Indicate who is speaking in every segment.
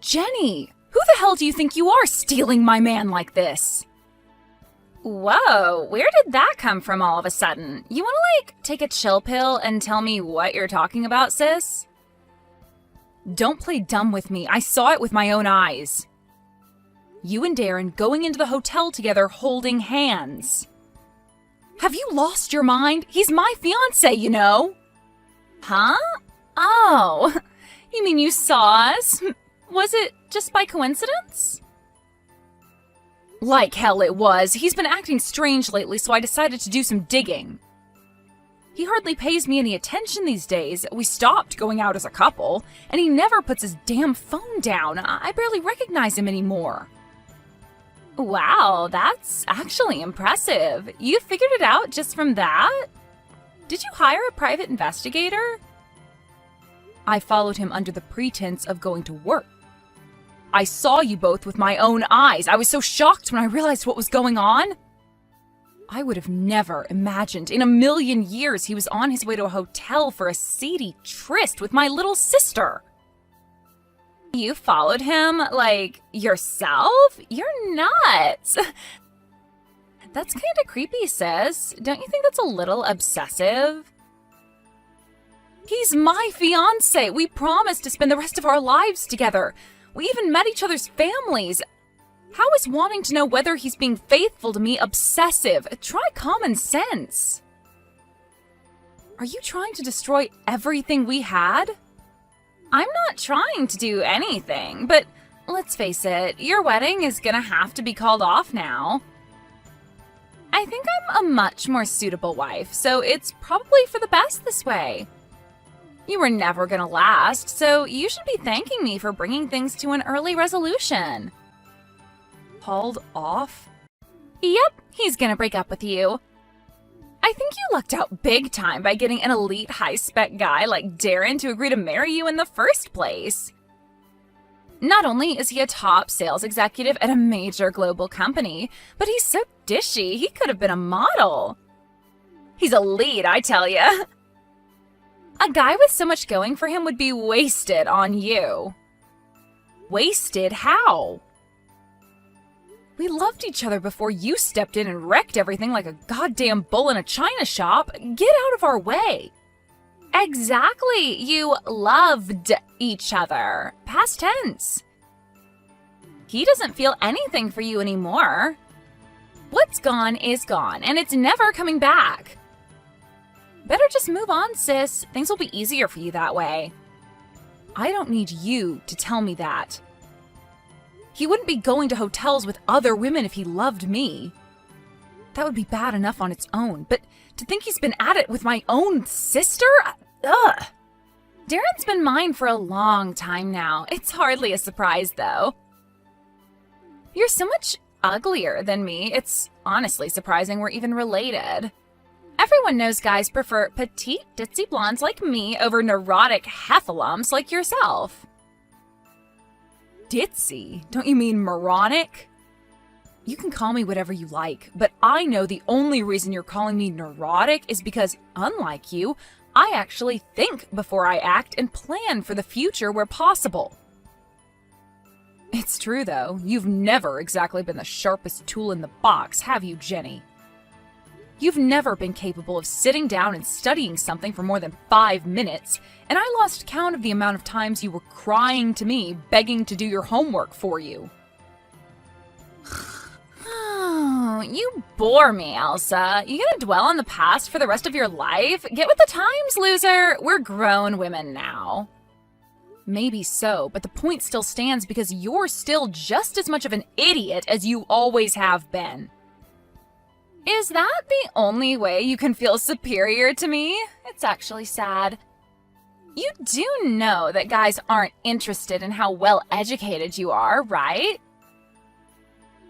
Speaker 1: Jenny, who the hell do you think you are stealing my man like this? Whoa, where did that come from all of a sudden? You wanna, take a chill pill and tell me what you're talking about, sis? Don't play dumb with me. I saw it with my own eyes. You and Darren going into the hotel together holding hands. Have you lost your mind? He's my fiancé, you know. Huh? Oh, you mean you saw us? Was it just by coincidence? Like hell it was. He's been acting strange lately, so I decided to do some digging. He hardly pays me any attention these days. We stopped going out as a couple, and he never puts his damn phone down. I barely recognize him anymore. Wow, that's actually impressive. You figured it out just from that? Did you hire a private investigator? I followed him under the pretense of going to work. I saw you both with my own eyes. I was so shocked when I realized what was going on. I would have never imagined in a million years he was on his way to a hotel for a seedy tryst with my little sister. You followed him, yourself? You're nuts. That's kind of creepy, sis. Don't you think that's a little obsessive? He's my fiancé. We promised to spend the rest of our lives together. We even met each other's families. How is wanting to know whether he's being faithful to me obsessive? Try common sense. Are you trying to destroy everything we had? I'm not trying to do anything, but let's face it, your wedding is gonna have to be called off now. I think I'm a much more suitable wife, so it's probably for the best this way. You were never gonna last, so you should be thanking me for bringing things to an early resolution. Called off? Yep, he's gonna break up with you. I think you lucked out big time by getting an elite high-spec guy like Darren to agree to marry you in the first place. Not only is he a top sales executive at a major global company, but he's so dishy, he could have been a model. He's elite, I tell ya. A guy with so much going for him would be wasted on you. Wasted how? We loved each other before you stepped in and wrecked everything like a goddamn bull in a china shop. Get out of our way. Exactly. You loved each other. Past tense. He doesn't feel anything for you anymore. What's gone is gone, and it's never coming back. Better just move on, sis. Things will be easier for you that way. I don't need you to tell me that. He wouldn't be going to hotels with other women if he loved me. That would be bad enough on its own, but to think he's been at it with my own sister? Ugh. Darren's been mine for a long time now. It's hardly a surprise, though. You're so much uglier than me. It's honestly surprising we're even related. Everyone knows guys prefer petite, ditzy blondes like me over neurotic heffalumps like yourself. Ditzy? Don't you mean moronic? You can call me whatever you like, but I know the only reason you're calling me neurotic is because, unlike you, I actually think before I act and plan for the future where possible. It's true, though. You've never exactly been the sharpest tool in the box, have you, Jenny? You've never been capable of sitting down and studying something for more than 5 minutes, and I lost count of the amount of times you were crying to me, begging to do your homework for you. Oh, you bore me, Elsa. You gonna dwell on the past for the rest of your life? Get with the times, loser. We're grown women now. Maybe so, but the point still stands because you're still just as much of an idiot as you always have been. Is that the only way you can feel superior to me? It's actually sad. You do know that guys aren't interested in how well educated you are, right?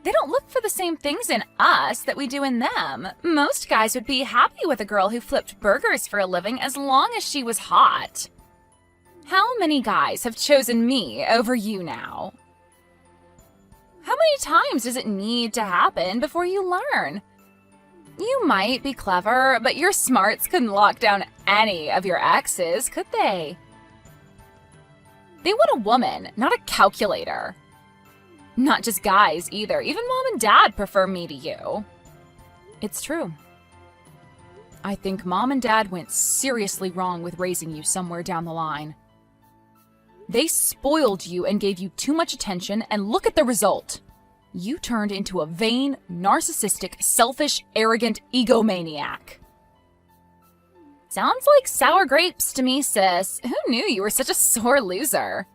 Speaker 1: They don't look for the same things in us that we do in them. Most guys would be happy with a girl who flipped burgers for a living as long as she was hot. How many guys have chosen me over you now? How many times does it need to happen before you learn? You might be clever, but your smarts couldn't lock down any of your exes, could they? They want a woman, not a calculator. Not just guys either. Even mom and dad prefer me to you. It's true. I think mom and dad went seriously wrong with raising you somewhere down the line. They spoiled you and gave you too much attention, and look at the result. You turned into a vain, narcissistic, selfish, arrogant egomaniac. Sounds like sour grapes to me, sis. Who knew you were such a sore loser?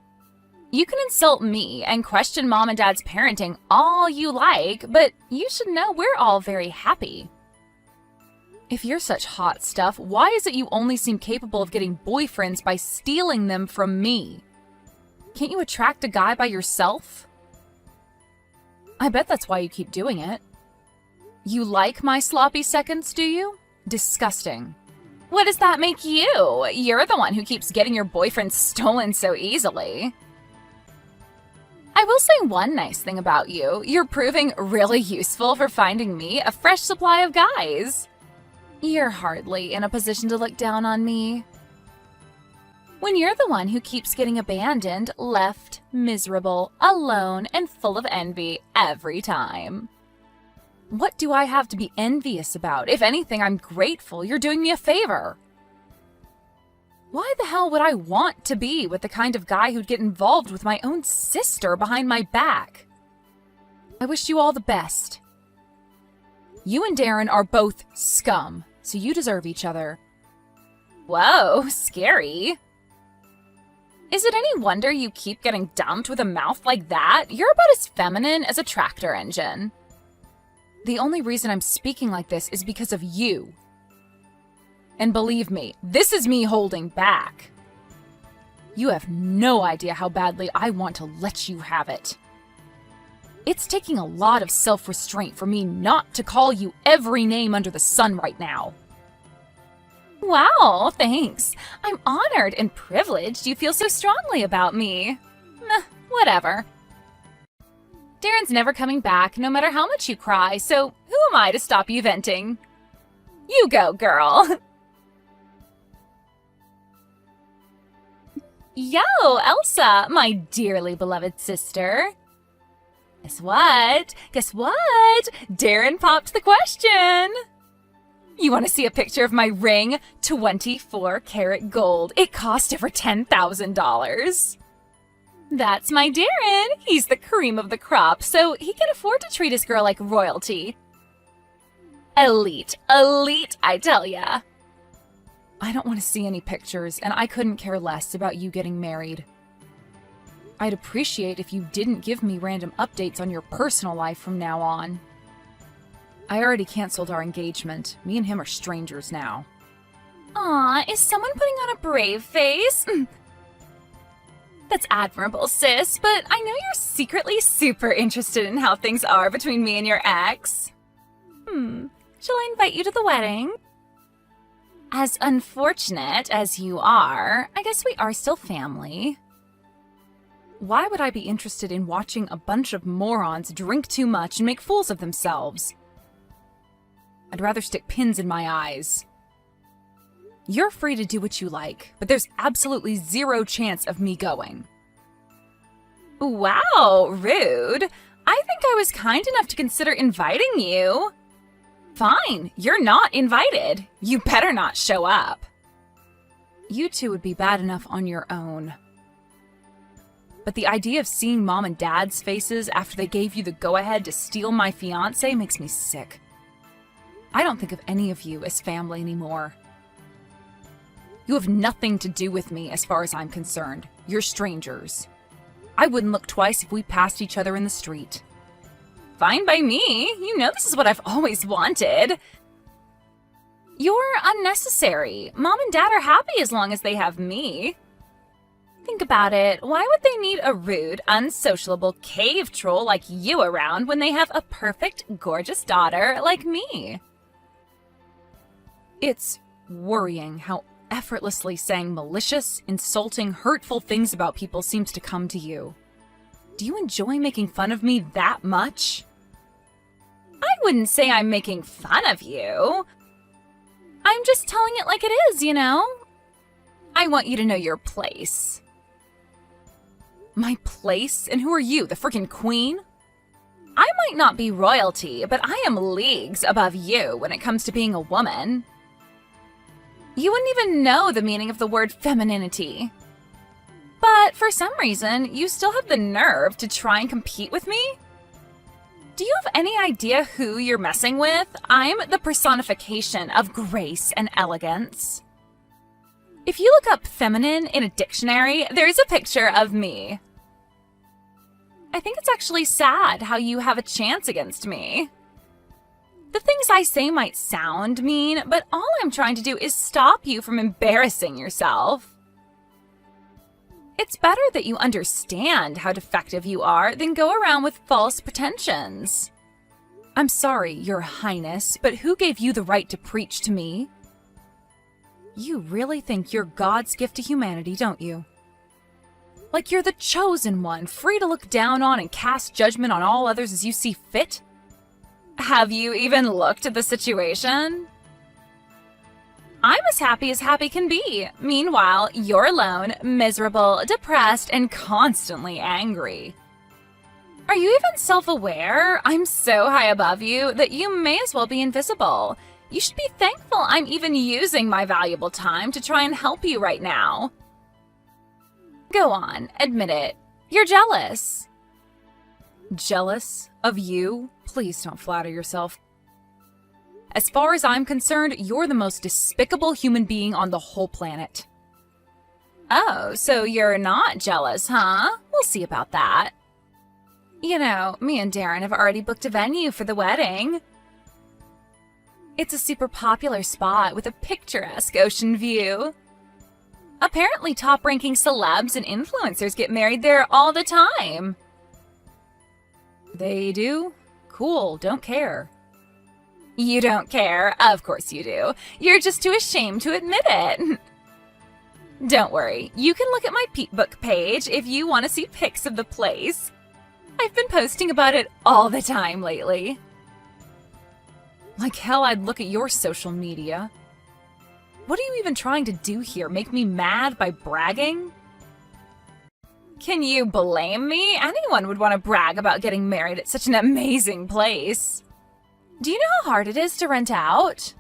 Speaker 1: You can insult me and question mom and dad's parenting all you like, but you should know we're all very happy. If you're such hot stuff, why is it you only seem capable of getting boyfriends by stealing them from me? Can't you attract a guy by yourself? I bet that's why you keep doing it. You like my sloppy seconds, do you? Disgusting. What does that make you? You're the one who keeps getting your boyfriend stolen so easily. I will say one nice thing about you. You're proving really useful for finding me a fresh supply of guys. You're hardly in a position to look down on me. When you're the one who keeps getting abandoned, left, miserable, alone, and full of envy every time. What do I have to be envious about? If anything, I'm grateful. You're doing me a favor. Why the hell would I want to be with the kind of guy who'd get involved with my own sister behind my back? I wish you all the best. You and Darren are both scum, so you deserve each other. Whoa, scary. Is it any wonder you keep getting dumped with a mouth like that? You're about as feminine as a tractor engine. The only reason I'm speaking like this is because of you. And believe me, this is me holding back. You have no idea how badly I want to let you have it. It's taking a lot of self-restraint for me not to call you every name under the sun right now. Wow, thanks. I'm honored and privileged you feel so strongly about me. Whatever. Darren's never coming back, no matter how much you cry, so who am I to stop you venting? You go, girl. Yo, Elsa, my dearly beloved sister. Guess what? Guess what? Darren popped the question. You want to see a picture of my ring? 24 karat gold. It cost over $10,000. That's my Darren. He's the cream of the crop, so he can afford to treat his girl like royalty. Elite, elite, I tell ya. I don't want to see any pictures, and I couldn't care less about you getting married. I'd appreciate if you didn't give me random updates on your personal life from now on. I already canceled our engagement. Me and him are strangers now. Aw, is someone putting on a brave face? That's admirable, sis, but I know you're secretly super interested in how things are between me and your ex. Shall I invite you to the wedding? As unfortunate as you are, I guess we are still family. Why would I be interested in watching a bunch of morons drink too much and make fools of themselves? I'd rather stick pins in my eyes. You're free to do what you like, but there's absolutely zero chance of me going. Wow, rude. I think I was kind enough to consider inviting you. Fine, you're not invited. You better not show up. You two would be bad enough on your own. But the idea of seeing mom and dad's faces after they gave you the go-ahead to steal my fiancé makes me sick. I don't think of any of you as family anymore. You have nothing to do with me as far as I'm concerned. You're strangers. I wouldn't look twice if we passed each other in the street. Fine by me. You know this is what I've always wanted. You're unnecessary. Mom and dad are happy as long as they have me. Think about it. Why would they need a rude, unsociable cave troll like you around when they have a perfect, gorgeous daughter like me? It's worrying how effortlessly saying malicious, insulting, hurtful things about people seems to come to you. Do you enjoy making fun of me that much? I wouldn't say I'm making fun of you. I'm just telling it like it is, you know? I want you to know your place. My place? And who are you, the freaking queen? I might not be royalty, but I am leagues above you when it comes to being a woman. You wouldn't even know the meaning of the word femininity. But for some reason, you still have the nerve to try and compete with me? Do you have any idea who you're messing with? I'm the personification of grace and elegance. If you look up feminine in a dictionary, there's a picture of me. I think it's actually sad how you have a chance against me. The things I say might sound mean, but all I'm trying to do is stop you from embarrassing yourself. It's better that you understand how defective you are than go around with false pretensions. I'm sorry, Your Highness, but who gave you the right to preach to me? You really think you're God's gift to humanity, don't you? Like you're the chosen one, free to look down on and cast judgment on all others as you see fit? Have you even looked at the situation? I'm as happy can be. Meanwhile, you're alone, miserable, depressed, and constantly angry. Are you even self-aware? I'm so high above you that you may as well be invisible. You should be thankful I'm even using my valuable time to try and help you right now. Go on, admit it. You're jealous. Jealous of you? Please don't flatter yourself. As far as I'm concerned, you're the most despicable human being on the whole planet. Oh, so you're not jealous, huh? We'll see about that. You know, me and Darren have already booked a venue for the wedding. It's a super popular spot with a picturesque ocean view. Apparently top-ranking celebs and influencers get married there all the time. They do? Cool, don't care. You don't care? Of course you do. You're just too ashamed to admit it. Don't worry, you can look at my Peekbook page if you want to see pics of the place. I've been posting about it all the time lately. Like hell I'd look at your social media. What are you even trying to do here? Make me mad by bragging? Can you blame me? Anyone would want to brag about getting married at such an amazing place. Do you know how hard it is to rent out?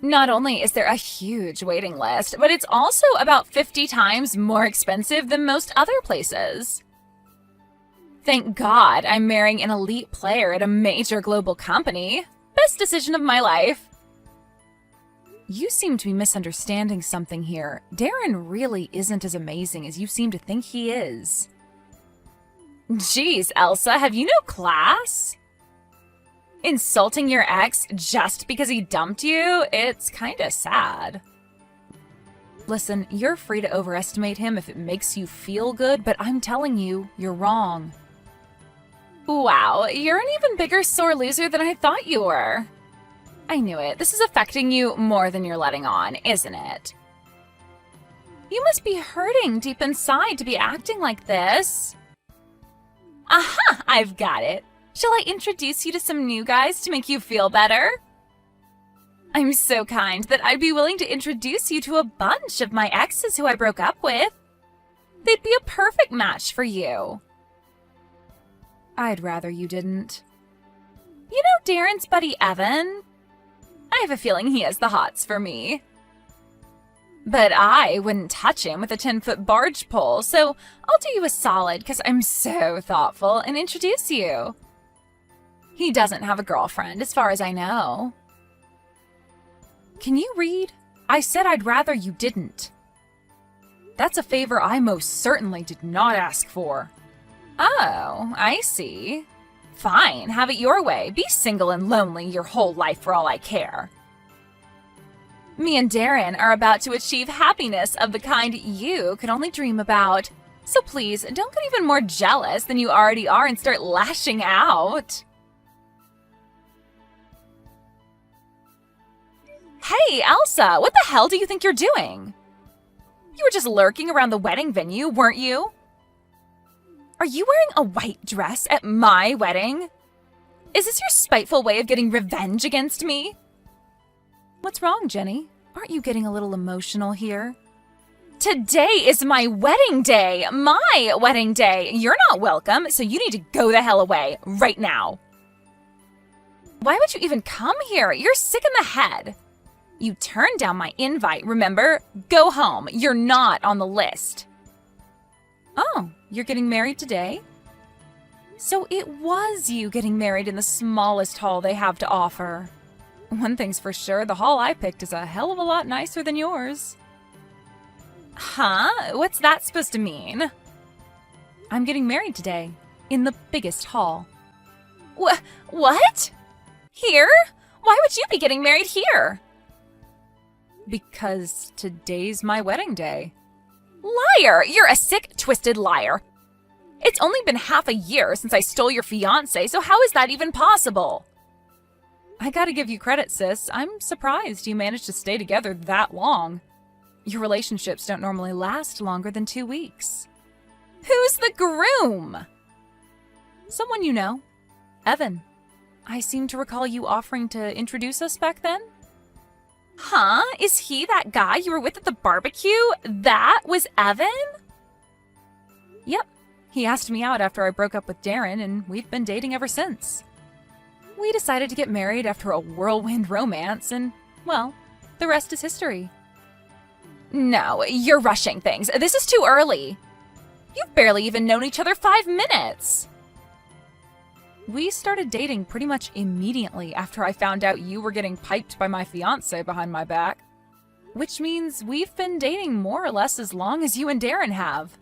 Speaker 1: Not only is there a huge waiting list, but it's also about 50 times more expensive than most other places. Thank God I'm marrying an elite player at a major global company. Best decision of my life. You seem to be misunderstanding something here. Darren really isn't as amazing as you seem to think he is. Jeez, Elsa, have you no class? Insulting your ex just because he dumped you? It's kinda sad. Listen, you're free to overestimate him if it makes you feel good, but I'm telling you, you're wrong. Wow, you're an even bigger sore loser than I thought you were. I knew it. This is affecting you more than you're letting on, isn't it? You must be hurting deep inside to be acting like this. Aha! I've got it. Shall I introduce you to some new guys to make you feel better? I'm so kind that I'd be willing to introduce you to a bunch of my exes who I broke up with. They'd be a perfect match for you. I'd rather you didn't. You know Darren's buddy Evan? I have a feeling he has the hots for me. But I wouldn't touch him with a 10-foot barge pole, so I'll do you a solid because I'm so thoughtful and introduce you. He doesn't have a girlfriend, as far as I know. Can you read? I said I'd rather you didn't. That's a favor I most certainly did not ask for. Oh, I see. Fine, have it your way. Be single and lonely your whole life for all I care. Me and Darren are about to achieve happiness of the kind you could only dream about. So please, don't get even more jealous than you already are and start lashing out. Hey, Elsa, what the hell do you think you're doing? You were just lurking around the wedding venue, weren't you? Are you wearing a white dress at my wedding? Is this your spiteful way of getting revenge against me? What's wrong, Jenny? Aren't you getting a little emotional here? Today is my wedding day. My wedding day. You're not welcome, so you need to go the hell away right now. Why would you even come here? You're sick in the head. You turned down my invite, remember? Go home. You're not on the list. Oh, you're getting married today? So it was you getting married in the smallest hall they have to offer. One thing's for sure, the hall I picked is a hell of a lot nicer than yours. Huh? What's that supposed to mean? I'm getting married today, in the biggest hall. What? Here? Why would you be getting married here? Because today's my wedding day. Liar! You're a sick, twisted liar. It's only been half a year since I stole your fiancé, so how is that even possible? I gotta give you credit, sis. I'm surprised you managed to stay together that long. Your relationships don't normally last longer than 2 weeks. Who's the groom? Someone you know. Evan. I seem to recall you offering to introduce us back then. Huh? Is he that guy you were with at the barbecue? That was Evan? Yep. He asked me out after I broke up with Darren, and we've been dating ever since. We decided to get married after a whirlwind romance, and, well, the rest is history. No, you're rushing things. This is too early. You've barely even known each other 5 minutes. We started dating pretty much immediately after I found out you were getting piped by my fiancé behind my back. Which means we've been dating more or less as long as you and Darren have.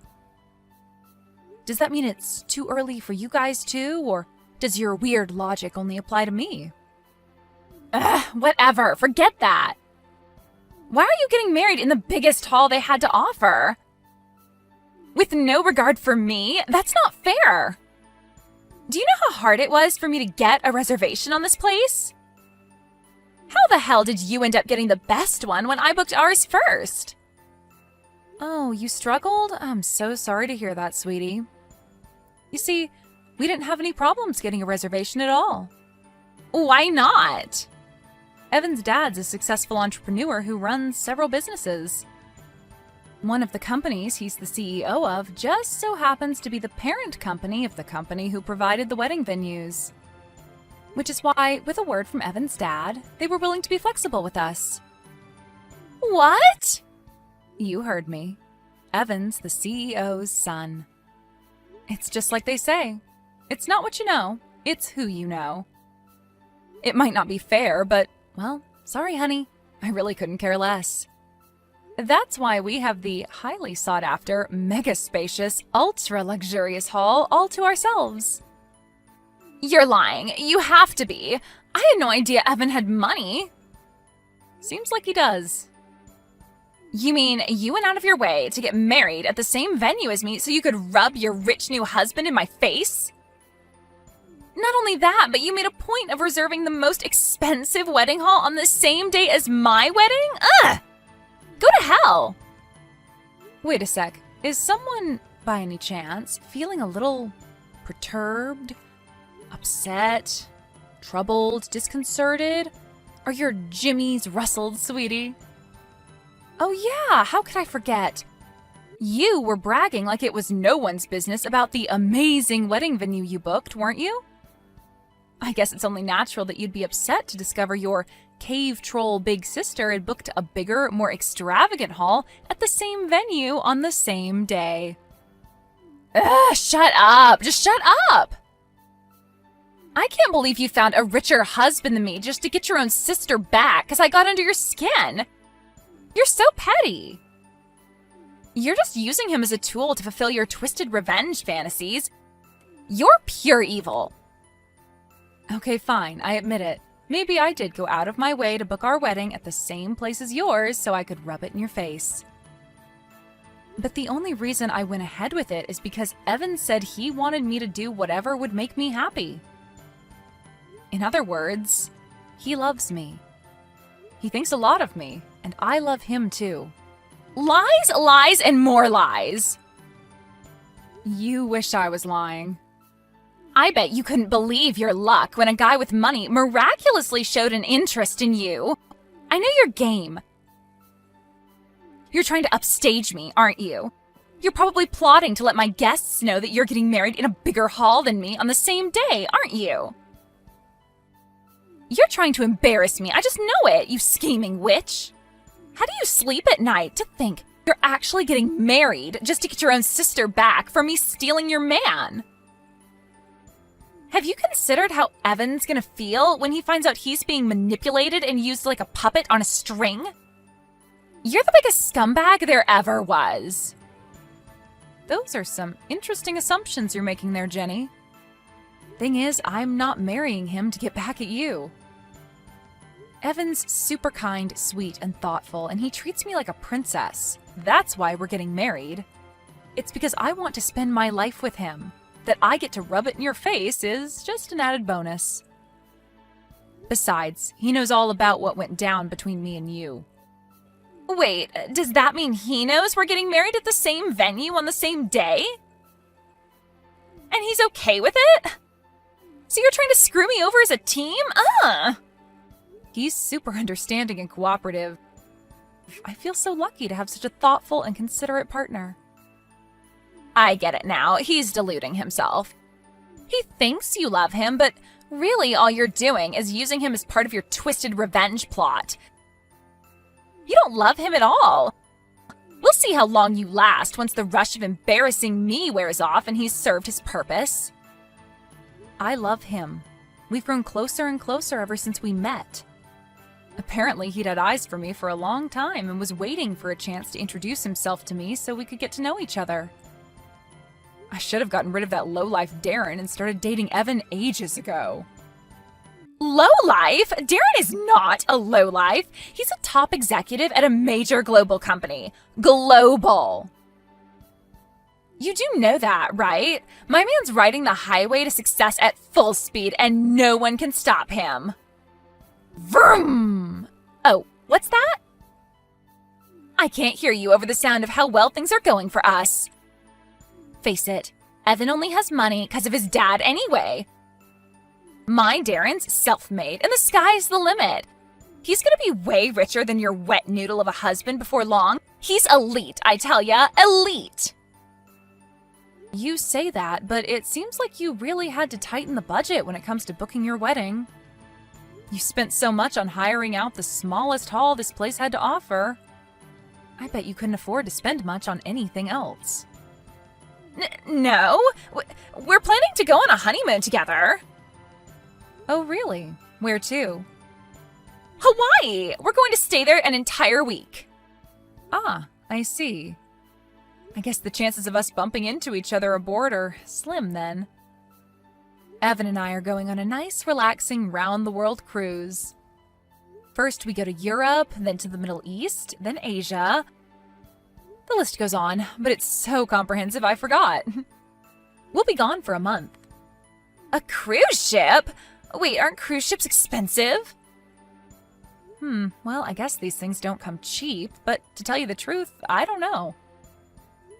Speaker 1: Does that mean it's too early for you guys too, or does your weird logic only apply to me? Ugh, whatever, forget that. Why are you getting married in the biggest hall they had to offer? With no regard for me? That's not fair. Do you know how hard it was for me to get a reservation on this place? How the hell did you end up getting the best one when I booked ours first? Oh, you struggled? I'm so sorry to hear that, sweetie. You see, we didn't have any problems getting a reservation at all. Why not? Evan's dad's a successful entrepreneur who runs several businesses. One of the companies he's the CEO of just so happens to be the parent company of the company who provided the wedding venues. Which is why, with a word from Evan's dad, they were willing to be flexible with us. What? You heard me. Evan's the CEO's son. It's just like they say. It's not what you know, it's who you know. It might not be fair, but, well, sorry, honey. I really couldn't care less. That's why we have the highly sought-after, mega-spacious, ultra-luxurious hall all to ourselves. You're lying. You have to be. I had no idea Evan had money. Seems like he does. You mean you went out of your way to get married at the same venue as me so you could rub your rich new husband in my face? Not only that, but you made a point of reserving the most expensive wedding hall on the same day as my wedding? Ugh! Go to hell! Wait a sec. Is someone, by any chance, feeling a little perturbed, upset, troubled, disconcerted? Are your jimmies rustled, sweetie? Oh yeah, how could I forget? You were bragging like it was no one's business about the amazing wedding venue you booked, weren't you? I guess it's only natural that you'd be upset to discover your cave troll big sister had booked a bigger, more extravagant hall at the same venue on the same day. Ugh, shut up! Just shut up! I can't believe you found a richer husband than me just to get your own sister back because I got under your skin. You're so petty. You're just using him as a tool to fulfill your twisted revenge fantasies. You're pure evil. Okay, fine, I admit it. Maybe I did go out of my way to book our wedding at the same place as yours so I could rub it in your face. But the only reason I went ahead with it is because Evan said he wanted me to do whatever would make me happy. In other words, he loves me. He thinks a lot of me, and I love him too. Lies, lies, and more lies. You wish I was lying. I bet you couldn't believe your luck when a guy with money miraculously showed an interest in you. I know your game. You're trying to upstage me, aren't you? You're probably plotting to let my guests know that you're getting married in a bigger hall than me on the same day, aren't you? You're trying to embarrass me. I just know it, you scheming witch. How do you sleep at night to think you're actually getting married just to get your own sister back for me stealing your man? Have you considered how Evan's gonna feel when he finds out he's being manipulated and used like a puppet on a string? You're the biggest scumbag there ever was. Those are some interesting assumptions you're making there, Jenny. Thing is, I'm not marrying him to get back at you. Evan's super kind, sweet, and thoughtful, and he treats me like a princess. That's why we're getting married. It's because I want to spend my life with him. That I get to rub it in your face is just an added bonus. Besides, he knows all about what went down between me and you. Wait, does that mean he knows we're getting married at the same venue on the same day? And he's okay with it? So you're trying to screw me over as a team? He's super understanding and cooperative. I feel so lucky to have such a thoughtful and considerate partner. I get it now. He's deluding himself. He thinks you love him, but really all you're doing is using him as part of your twisted revenge plot. You don't love him at all. We'll see how long you last once the rush of embarrassing me wears off and he's served his purpose. I love him. We've grown closer and closer ever since we met. Apparently, he'd had eyes for me for a long time and was waiting for a chance to introduce himself to me so we could get to know each other. I should have gotten rid of that lowlife Darren and started dating Evan ages ago. Lowlife? Darren is not a lowlife. He's a top executive at a major global company. Global. You do know that, right? My man's riding the highway to success at full speed and no one can stop him. Vroom! Oh, what's that? I can't hear you over the sound of how well things are going for us. Face it, Evan only has money because of his dad anyway. My Darren's self-made, and the sky's the limit. He's gonna be way richer than your wet noodle of a husband before long. He's elite, I tell ya, elite. You say that, but it seems like you really had to tighten the budget when it comes to booking your wedding. You spent so much on hiring out the smallest hall this place had to offer. I bet you couldn't afford to spend much on anything else. No, we're planning to go on a honeymoon together. Oh, really? Where to? Hawaii! We're going to stay there an entire week. Ah, I see. I guess the chances of us bumping into each other aboard are slim then. Evan and I are going on a nice, relaxing, round-the-world cruise. First, we go to Europe, then to the Middle East, then Asia. The list goes on, but it's so comprehensive I forgot. We'll be gone for a month. A cruise ship? Wait, aren't cruise ships expensive? Well, I guess these things don't come cheap, but to tell you the truth, I don't know.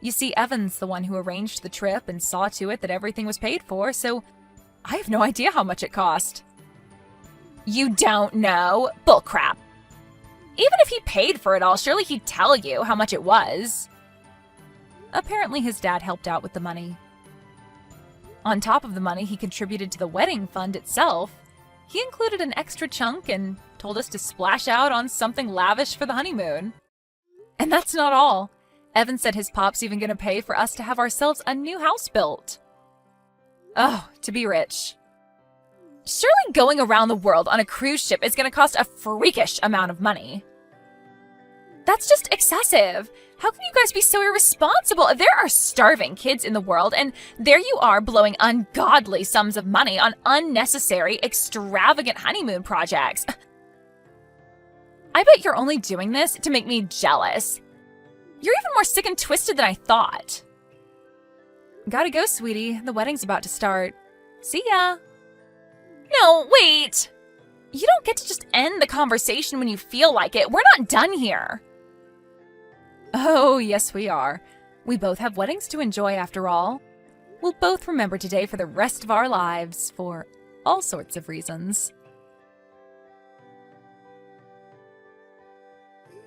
Speaker 1: You see, Evan's the one who arranged the trip and saw to it that everything was paid for, so I have no idea how much it cost. You don't know? Bullcrap. Even if he paid for it all, surely he'd tell you how much it was. Apparently his dad helped out with the money. On top of the money he contributed to the wedding fund itself, he included an extra chunk and told us to splash out on something lavish for the honeymoon. And that's not all. Evan said his pop's even going to pay for us to have ourselves a new house built. Oh, to be rich. Surely going around the world on a cruise ship is going to cost a freakish amount of money. That's just excessive. How can you guys be so irresponsible? There are starving kids in the world, and there you are blowing ungodly sums of money on unnecessary, extravagant honeymoon projects. I bet you're only doing this to make me jealous. You're even more sick and twisted than I thought. Gotta go, sweetie. The wedding's about to start. See ya. No, wait! You don't get to just end the conversation when you feel like it. We're not done here. Oh, yes we are. We both have weddings to enjoy after all. We'll both remember today for the rest of our lives, for all sorts of reasons.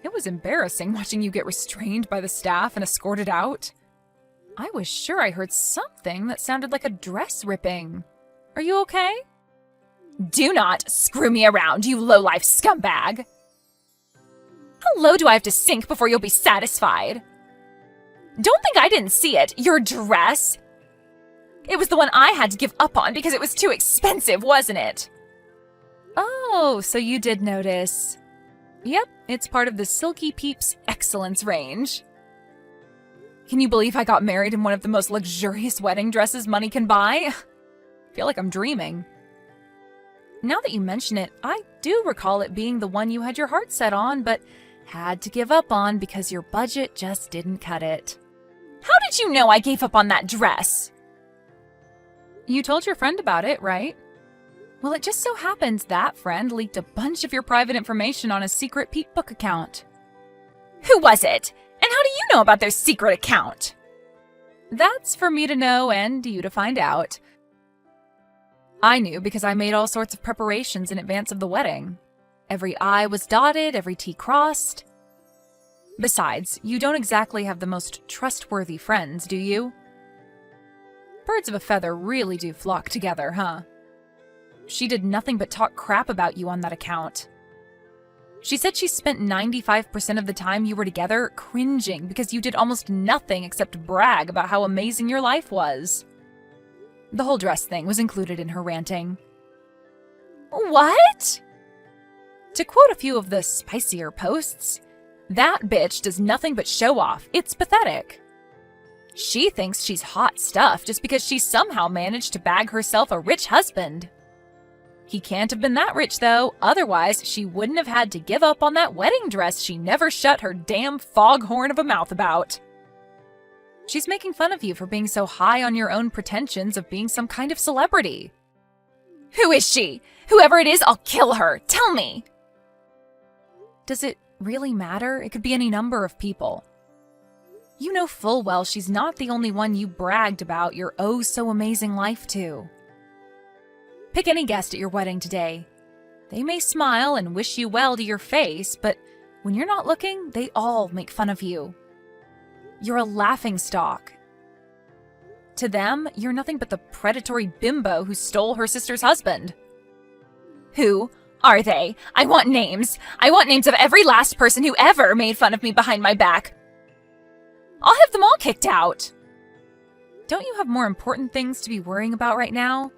Speaker 1: It was embarrassing watching you get restrained by the staff and escorted out. I was sure I heard something that sounded like a dress ripping. Are you okay? Do not screw me around, you low-life scumbag! How low do I have to sink before you'll be satisfied? Don't think I didn't see it, your dress! It was the one I had to give up on because it was too expensive, wasn't it? Oh, so you did notice. Yep, it's part of the Silky Peeps Excellence range. Can you believe I got married in one of the most luxurious wedding dresses money can buy? I feel like I'm dreaming. Now that you mention it, I do recall it being the one you had your heart set on, but had to give up on because your budget just didn't cut it. How did you know I gave up on that dress? You told your friend about it, right? Well, it just so happens that friend leaked a bunch of your private information on a secret Peep Book account. Who was it? And how do you know about their secret account? That's for me to know and you to find out. I knew because I made all sorts of preparations in advance of the wedding. Every I was dotted, every T crossed. Besides, you don't exactly have the most trustworthy friends, do you? Birds of a feather really do flock together, huh? She did nothing but talk crap about you on that account. She said she spent 95% of the time you were together cringing because you did almost nothing except brag about how amazing your life was. The whole dress thing was included in her ranting. What? To quote a few of the spicier posts, that bitch does nothing but show off. It's pathetic. She thinks she's hot stuff just because she somehow managed to bag herself a rich husband. He can't have been that rich, though, otherwise she wouldn't have had to give up on that wedding dress she never shut her damn foghorn of a mouth about. She's making fun of you for being so high on your own pretensions of being some kind of celebrity. Who is she? Whoever it is, I'll kill her. Tell me! Does it really matter? It could be any number of people. You know full well she's not the only one you bragged about your oh-so-amazing life to. Pick any guest at your wedding today. They may smile and wish you well to your face, but when you're not looking, they all make fun of you. You're a laughingstock. To them, you're nothing but the predatory bimbo who stole her sister's husband. Who are they? I want names. I want names of every last person who ever made fun of me behind my back. I'll have them all kicked out. Don't you have more important things to be worrying about right now?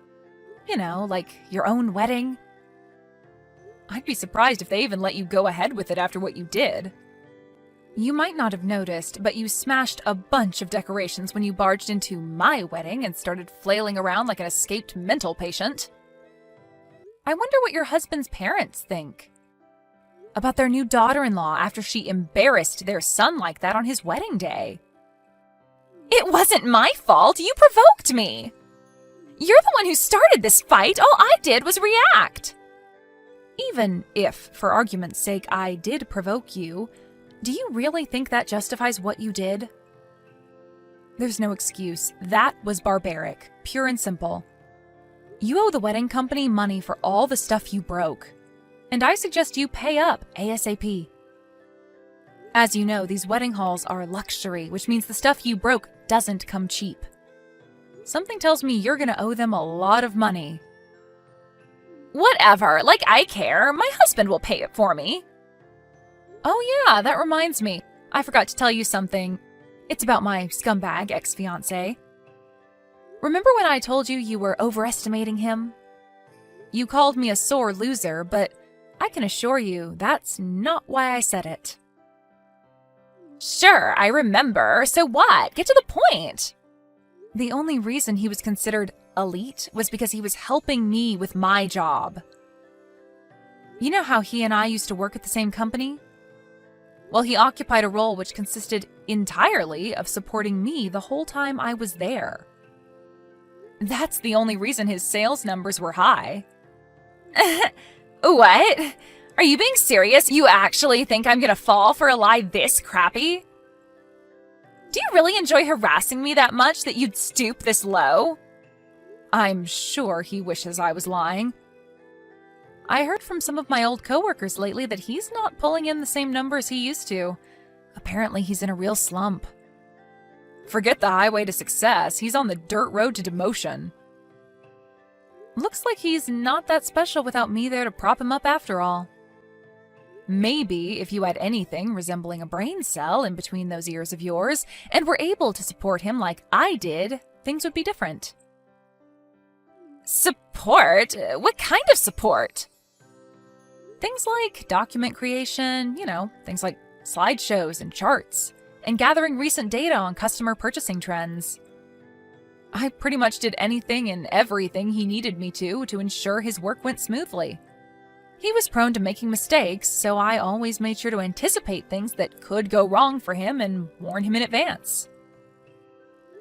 Speaker 1: You know, like your own wedding. I'd be surprised if they even let you go ahead with it after what you did. You might not have noticed, but you smashed a bunch of decorations when you barged into my wedding and started flailing around like an escaped mental patient. I wonder what your husband's parents think about their new daughter-in-law after she embarrassed their son like that on his wedding day. It wasn't my fault. You provoked me. You're the one who started this fight. All I did was react. Even if, for argument's sake, I did provoke you, do you really think that justifies what you did? There's no excuse. That was barbaric, pure and simple. You owe the wedding company money for all the stuff you broke, and I suggest you pay up ASAP. As you know, these wedding halls are luxury, which means the stuff you broke doesn't come cheap. Something tells me you're gonna owe them a lot of money. Whatever, like I care. My husband will pay it for me. Oh yeah, that reminds me. I forgot to tell you something. It's about my scumbag ex-fiancé. Remember when I told you you were overestimating him? You called me a sore loser, but I can assure you that's not why I said it. Sure, I remember. So what? Get to the point. The only reason he was considered elite was because he was helping me with my job. You know how he and I used to work at the same company? Well, he occupied a role which consisted entirely of supporting me the whole time I was there. That's the only reason his sales numbers were high. What? Are you being serious? You actually think I'm gonna fall for a lie this crappy? Do you really enjoy harassing me that much that you'd stoop this low? I'm sure he wishes I was lying. I heard from some of my old coworkers lately that he's not pulling in the same numbers he used to. Apparently he's in a real slump. Forget the highway to success, he's on the dirt road to demotion. Looks like he's not that special without me there to prop him up after all. Maybe if you had anything resembling a brain cell in between those ears of yours and were able to support him like I did, things would be different. Support? What kind of support? Things like document creation, things like slideshows and charts, and gathering recent data on customer purchasing trends. I pretty much did anything and everything he needed me to ensure his work went smoothly. He was prone to making mistakes, so I always made sure to anticipate things that could go wrong for him and warn him in advance.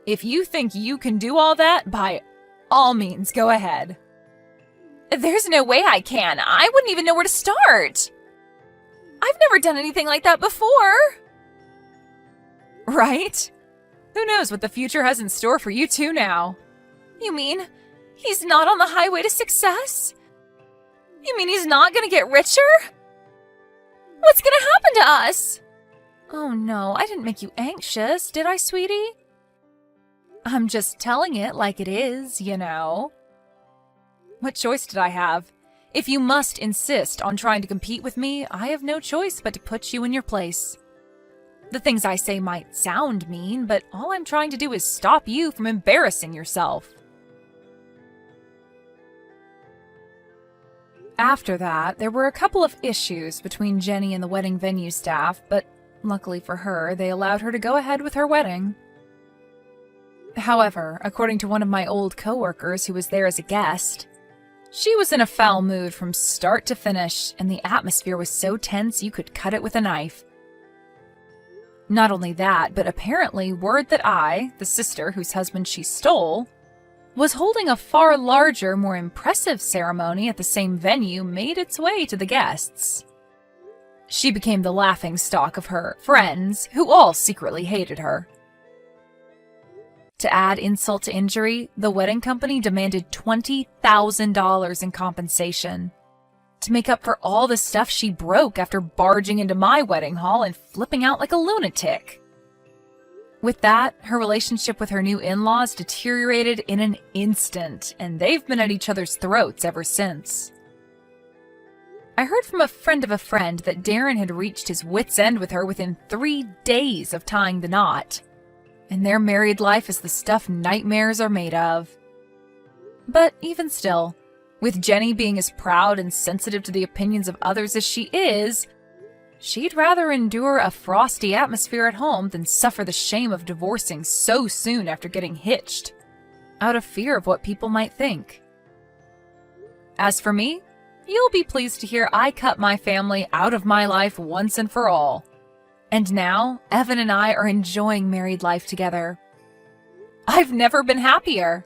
Speaker 1: If you think you can do all that, by all means, go ahead. There's no way I can. I wouldn't even know where to start. I've never done anything like that before. Right? Who knows what the future has in store for you two now? You mean he's not on the highway to success? You mean he's not gonna get richer? What's gonna happen to us? Oh no, I didn't make you anxious, did I, sweetie? I'm just telling it like it is, What choice did I have? If you must insist on trying to compete with me, I have no choice but to put you in your place. The things I say might sound mean, but all I'm trying to do is stop you from embarrassing yourself. After that, there were a couple of issues between Jenny and the wedding venue staff, but luckily for her, they allowed her to go ahead with her wedding. However, according to one of my old coworkers who was there as a guest, she was in a foul mood from start to finish, and the atmosphere was so tense you could cut it with a knife. Not only that, but apparently word that I, the sister whose husband she stole, was holding a far larger, more impressive ceremony at the same venue made its way to the guests. She became the laughingstock of her friends, who all secretly hated her. To add insult to injury, the wedding company demanded $20,000 in compensation to make up for all the stuff she broke after barging into my wedding hall and flipping out like a lunatic. With that, her relationship with her new in-laws deteriorated in an instant, and they've been at each other's throats ever since. I heard from a friend of a friend that Darren had reached his wit's end with her within 3 days of tying the knot, and their married life is the stuff nightmares are made of. But even still, with Jenny being as proud and sensitive to the opinions of others as she is, she'd rather endure a frosty atmosphere at home than suffer the shame of divorcing so soon after getting hitched, out of fear of what people might think. As for me, you'll be pleased to hear I cut my family out of my life once and for all. And now, Evan and I are enjoying married life together. I've never been happier.